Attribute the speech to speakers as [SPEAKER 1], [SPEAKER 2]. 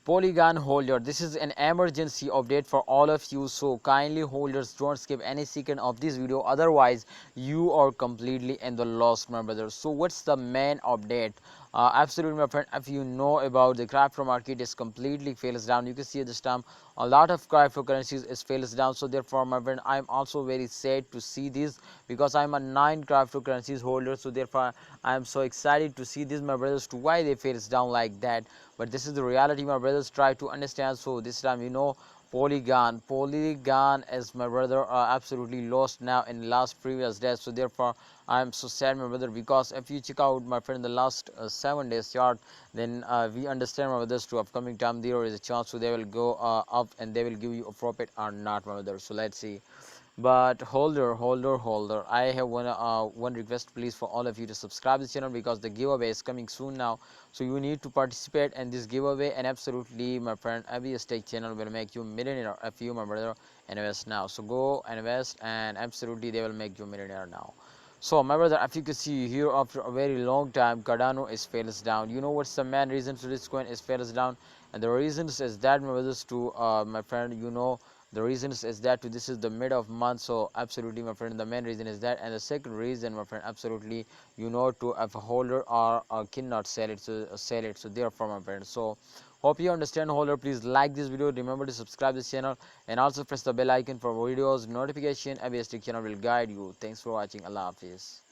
[SPEAKER 1] Polygon holder, this is an emergency update for all of you, so kindly holders don't skip any second of this video, otherwise you are completely in the lost, my brothers. So what's the main update? Absolutely, my friend, if you know about the crypto market is completely fails down. You can see at this time a lot of cryptocurrencies is fails down, so therefore my friend, I'm also very sad to see this because I'm a 9 cryptocurrencies holder, so therefore I'm so excited to see this, my brothers, to why they fails down like that. But this is the reality, my brothers, try to understand. So this time, Polygon is, my brother, absolutely lost now in last previous days, so therefore I am so sad, my brother, because if you check out, my friend, the last 7 days chart, then we understand, my brothers, to upcoming time there is a chance so they will go up and they will give you a profit or not, my brother. So let's see. But holder, I have one request, please, for all of you to subscribe this channel because the giveaway is coming soon now, so you need to participate in this giveaway. And absolutely, my friend, every stake channel will make you millionaire if you, my brother, invest now. So go invest and absolutely they will make you millionaire now. So my brother, if you can see here, after a very long time, Cardano is fails down. You know what's the main reason to this coin is fails down? And the reasons is that, my brothers, to my friend, the reasons is that this is the mid of month, so absolutely, my friend, the main reason is that. And the second reason, my friend, absolutely, to if a holder or cannot sell it, so therefore, my friend, so hope you understand, holder. Please like this video, remember to subscribe this channel, and also press the bell icon for videos notification. Every stick channel will guide you. Thanks for watching. Allah Hafiz.